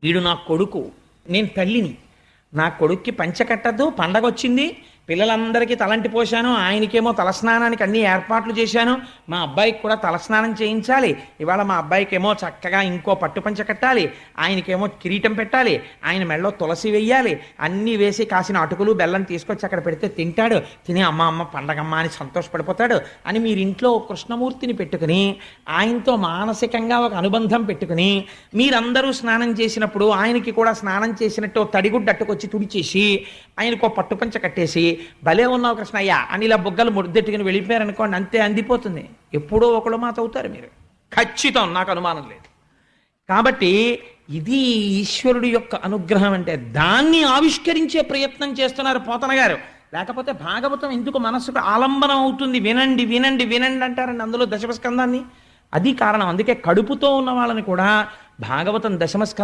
వీడు నా కొడుకు, నేను తల్లిని, నా కొడుక్కి పంచ కట్టద్దు, పండగ వచ్చింది, పిల్లలందరికీ తలంటి పోశాను, ఆయనకేమో తలస్నానానికి అన్ని ఏర్పాట్లు చేశాను, మా అబ్బాయికి కూడా తలస్నానం చేయించాలి, ఇవాళ మా అబ్బాయికేమో చక్కగా ఇంకో పట్టు పంచ కట్టాలి, ఆయనకేమో కిరీటం పెట్టాలి, ఆయన మెడలో తులసి వెయ్యాలి, అన్నీ వేసి కాసిన అటుకులు బెల్లం తీసుకొచ్చి అక్కడ పెడితే తింటాడు, తిని అమ్మ అమ్మ పండగమ్మ అని సంతోషపడిపోతాడు అని మీరు ఇంట్లో కృష్ణమూర్తిని పెట్టుకుని ఆయనతో మానసికంగా ఒక అనుబంధం పెట్టుకుని మీరందరూ స్నానం చేసినప్పుడు ఆయనకి కూడా స్నానం చేసినట్టు తడిగుడ్డ అట్టుకొచ్చి తుడిచేసి ఆయనకు పట్టుపంచ కట్టేసి భలే ఉన్నావు కృష్ణయ్య అని ఇలా బుగ్గలు ముద్దెట్టుకుని వెళ్ళిపోయారనుకోండి, అంతే అందిపోతుంది. ఎప్పుడో ఒకళ్ళు మాట అవుతారు మీరు, ఖచ్చితం, నాకు అనుమానం లేదు. కాబట్టి ఇది ఈశ్వరుడి యొక్క అనుగ్రహం అంటే. దాన్ని ఆవిష్కరించే ప్రయత్నం చేస్తున్నారు పోతన గారు. లేకపోతే భాగవతం ఎందుకు మనసుకు ఆలంబనం అవుతుంది? వినండి వినండి వినండి అంటారండి అందులో దశమస్కందాన్ని. అది కారణం. అందుకే కడుపుతో ఉన్న వాళ్ళని కూడా భాగవతం దశమస్కంధం